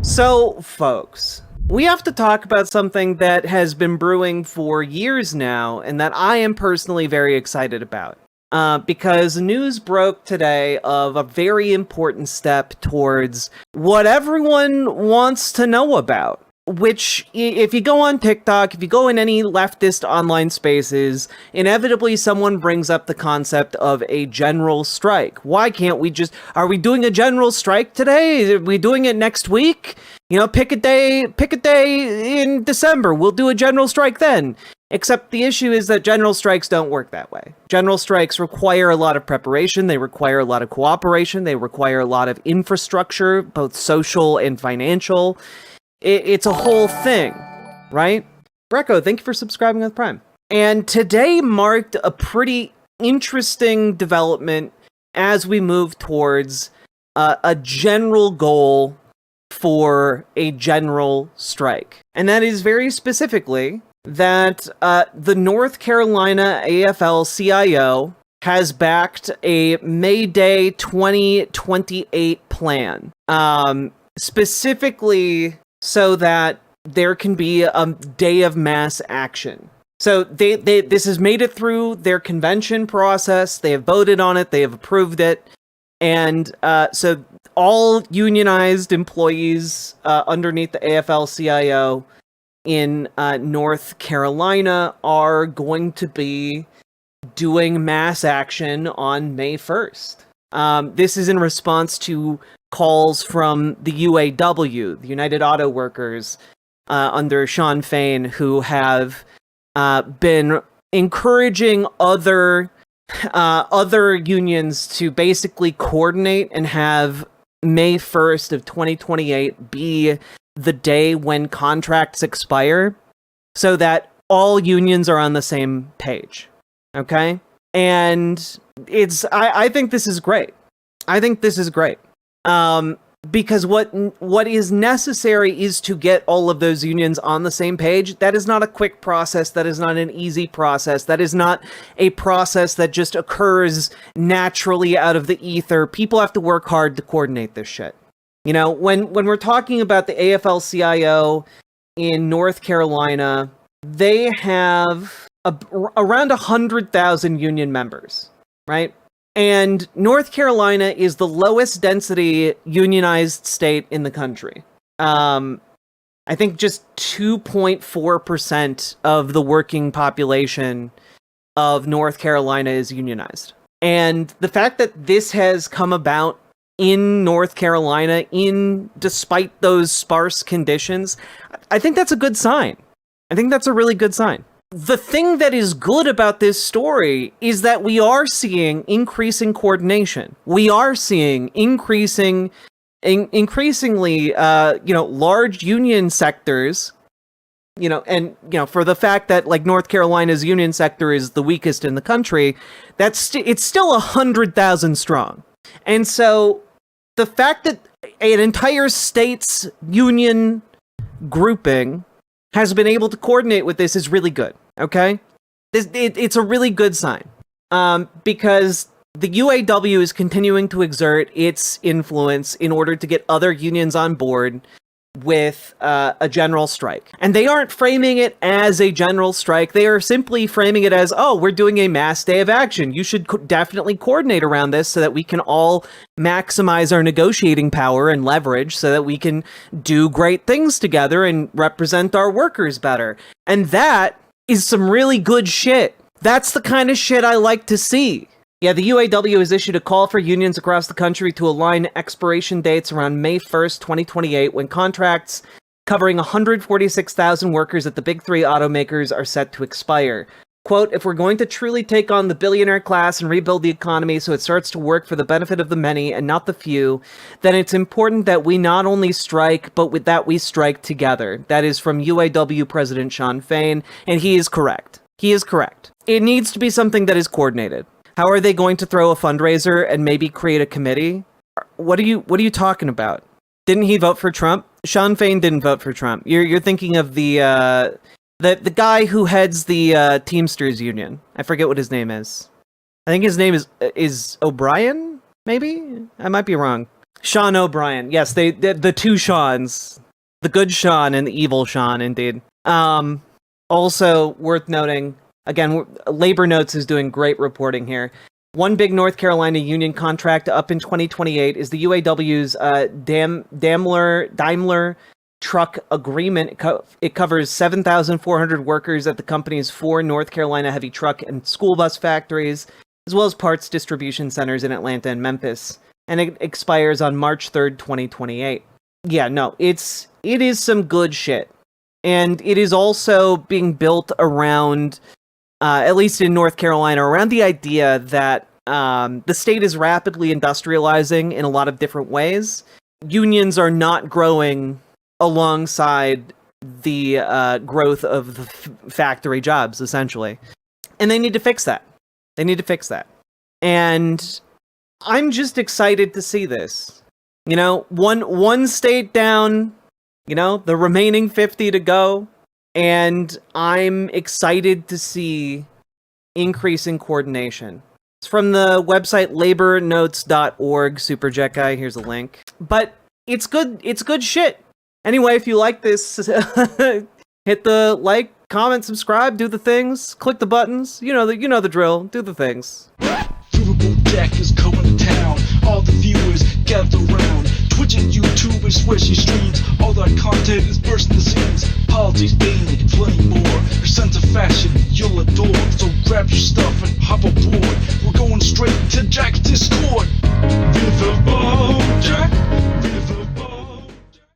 So, folks, we have to talk about something that has been brewing for years now, and that I am personally very excited about. Because news broke today of a very important step towards what everyone wants to know about. Which, if you go on TikTok, if you go in any leftist online spaces, inevitably someone brings up the concept of a general strike. Why can't we are we doing a general strike today? Are we doing it next week? You know, pick a day in December. We'll do a general strike then. Except the issue is that general strikes don't work that way. General strikes require a lot of preparation. They require a lot of cooperation. They require a lot of infrastructure, both social and financial. It's a whole thing, right? Brecco, thank you for subscribing with Prime. And today marked a pretty interesting development as we move towards a general goal for a general strike. And that is very specifically that the North Carolina AFL-CIO has backed a May Day 2028 plan. Specifically so that there can be a day of mass action. So this has made it through their convention process. They have voted on it. They have approved it. And so all unionized employees underneath the AFL-CIO in North Carolina are going to be doing mass action on May 1st. This is in response to calls from the UAW, the United Auto Workers, under Shawn Fain, who have been encouraging other unions to basically coordinate and have May 1st of 2028 be the day when contracts expire, so that all unions are on the same page. Okay? And I think this is great. I think this is great. Because what is necessary is to get all of those unions on the same page. That is not a quick process. That is not an easy process. That is not a process that just occurs naturally out of the ether. People have to work hard to coordinate this shit. You know, when we're talking about the AFL-CIO in North Carolina, they have around 100,000 union members, right? And North Carolina is the lowest density unionized state in the country. I think just 2.4% of the working population of North Carolina is unionized. And the fact that this has come about in North Carolina, despite those sparse conditions, I think that's a good sign. I think that's a really good sign. The thing that is good about this story is that we are seeing increasing coordination. We are seeing increasingly, large union sectors, and, for the fact that, like, North Carolina's union sector is the weakest in the country, it's still 100,000 strong. And so the fact that an entire state's union grouping has been able to coordinate with this is really good, okay? It's a really good sign, because the UAW is continuing to exert its influence in order to get other unions on board with a general strike. And they aren't framing it as a general strike. They are simply framing it as, oh, we're doing a mass day of action. You should definitely coordinate around this so that we can all maximize our negotiating power and leverage so that we can do great things together and represent our workers better. And that is some really good shit. That's the kind of shit I like to see. Yeah, the UAW has issued a call for unions across the country to align expiration dates around May 1st, 2028, when contracts covering 146,000 workers at the big three automakers are set to expire. Quote, if we're going to truly take on the billionaire class and rebuild the economy so it starts to work for the benefit of the many and not the few, then it's important that we not only strike, but that we strike together. That is from UAW President Shawn Fain, and he is correct. He is correct. It needs to be something that is coordinated. How are they going to throw a fundraiser and maybe create a committee? What are you talking about? Didn't he vote for Trump? Shawn Fain didn't vote for Trump. You're thinking of the guy who heads the Teamsters union. I forget what his name is. I think his name is O'Brien, maybe? I might be wrong. Sean O'Brien. Yes, the two Seans. The good Sean and the evil Sean, indeed. Also worth noting, again, Labor Notes is doing great reporting here. One big North Carolina union contract up in 2028 is the UAW's Daimler truck agreement. It covers 7,400 workers at the company's 4 North Carolina heavy truck and school bus factories, as well as parts distribution centers in Atlanta and Memphis. And it expires on March 3rd, 2028. Yeah, no, it is some good shit. And it is also being built around, at least in North Carolina, around the idea that the state is rapidly industrializing in a lot of different ways. Unions are not growing alongside the growth of the factory jobs, essentially. And they need to fix that. And I'm just excited to see this. You know, one state down, you know, the remaining 50 to go, and I'm excited to see increasing coordination. It's from the website labornotes.org, Superjet Guy, here's a link. But it's good shit. Anyway, if you like this, hit the like, comment, subscribe, do the things, click the buttons, you know the drill, do the things. Riverboat Jack is coming to town. All the viewers gather round. Twitch and YouTube is where she streams. All that content is bursting the seams. Politics, dating, plenty more. Her sense of fashion you'll adore. So grab your stuff and hop aboard. We're going straight to Jack's Discord. Riverboat Jack.